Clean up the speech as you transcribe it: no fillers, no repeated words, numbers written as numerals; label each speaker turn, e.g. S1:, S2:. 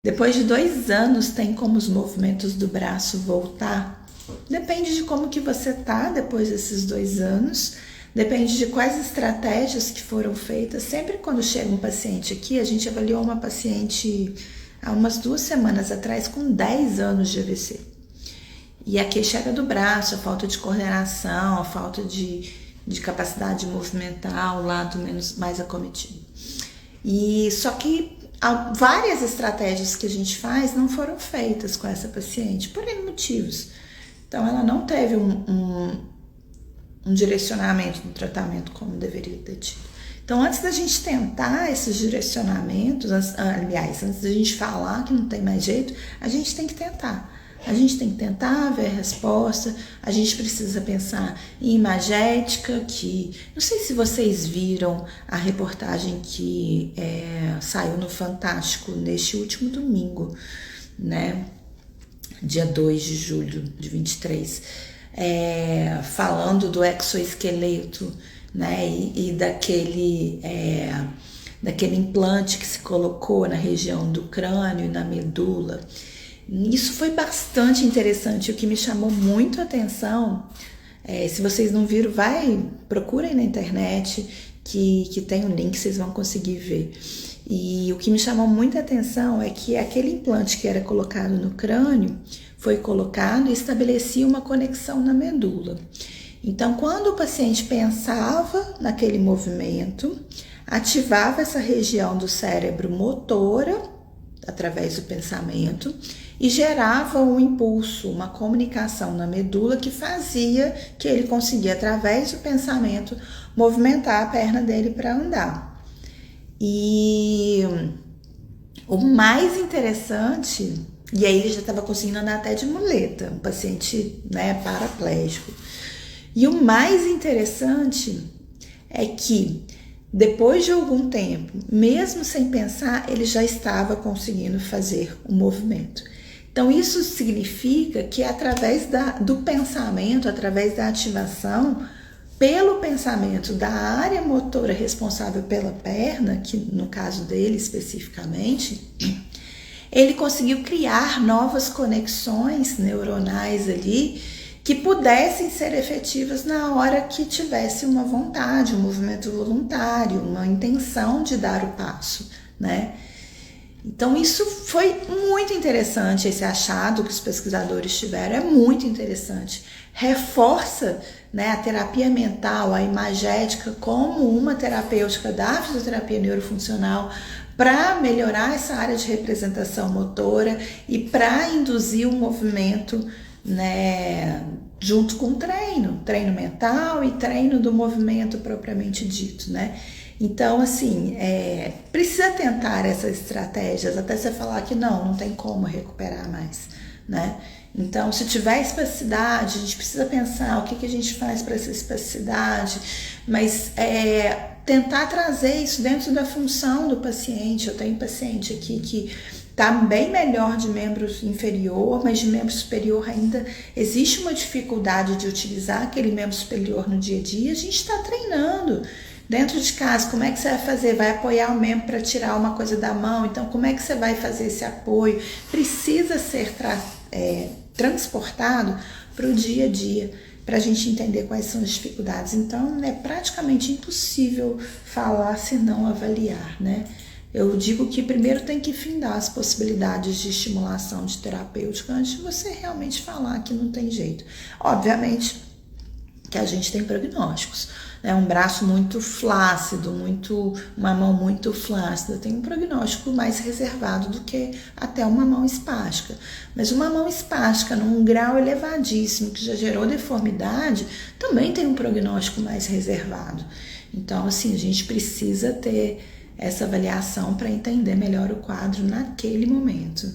S1: Depois de 2 anos, tem como os movimentos do braço voltar? Depende de como que você tá depois desses 2 anos, depende de quais estratégias que foram feitas. Sempre quando chega um paciente aqui, a gente avaliou uma paciente há umas 2 semanas atrás com 10 anos de AVC. E a queixa era do braço, a falta de coordenação, a falta de capacidade movimental, o lado mais acometido. E só que várias estratégias que a gente faz não foram feitas com essa paciente, por N motivos. Então ela não teve um direcionamento no tratamento como deveria ter tido. Então antes da gente tentar esses direcionamentos, aliás, antes da gente falar que não tem mais jeito, a gente tem que tentar. A gente tem que tentar ver a resposta, a gente precisa pensar em imagética, que não sei se vocês viram a reportagem que saiu no Fantástico neste último domingo, né? Dia 2 de julho de 23, falando do exoesqueleto, né? E daquele implante que se colocou na região do crânio e na medula. Isso foi bastante interessante. O que me chamou muito a atenção, se vocês não viram, procurem na internet que tem um link, vocês vão conseguir ver. E o que me chamou muita atenção é que aquele implante que era colocado no crânio foi colocado e estabelecia uma conexão na medula. Então, quando o paciente pensava naquele movimento, ativava essa região do cérebro motora através do pensamento e gerava um impulso, uma comunicação na medula que fazia que ele conseguia, através do pensamento, movimentar a perna dele para andar. E o mais interessante, e aí ele já estava conseguindo andar até de muleta, um paciente, né, paraplégico. E o mais interessante é que depois de algum tempo, mesmo sem pensar, ele já estava conseguindo fazer o movimento. Então isso significa que através do pensamento, através da ativação, pelo pensamento da área motora responsável pela perna, que no caso dele especificamente, ele conseguiu criar novas conexões neuronais ali que pudessem ser efetivas na hora que tivesse uma vontade, um movimento voluntário, uma intenção de dar o passo, né? Então isso foi muito interessante, esse achado que os pesquisadores tiveram, é muito interessante. Reforça, né, a terapia mental, a imagética como uma terapêutica da fisioterapia neurofuncional para melhorar essa área de representação motora e para induzir o movimento, né, junto com treino mental e treino do movimento propriamente dito, né? Então, assim, precisa tentar essas estratégias até você falar que não tem como recuperar mais, né? Então, se tiver espasticidade, a gente precisa pensar o que a gente faz para essa espasticidade, mas tentar trazer isso dentro da função do paciente. Eu tenho paciente aqui que está bem melhor de membro inferior, mas de membro superior ainda existe uma dificuldade de utilizar aquele membro superior no dia a dia. A gente está treinando. Dentro de casa, como é que você vai fazer? Vai apoiar o membro para tirar uma coisa da mão? Então, como é que você vai fazer esse apoio? Precisa ser transportado para o dia a dia, para a gente entender quais são as dificuldades. Então, é praticamente impossível falar se não avaliar, né? Eu digo que primeiro tem que findar as possibilidades de estimulação de terapêutica antes de você realmente falar que não tem jeito. Obviamente que a gente tem prognósticos. Um braço muito flácido, uma mão muito flácida, tem um prognóstico mais reservado do que até uma mão espástica. Mas uma mão espástica num grau elevadíssimo, que já gerou deformidade, também tem um prognóstico mais reservado. Então, assim, a gente precisa ter essa avaliação para entender melhor o quadro naquele momento.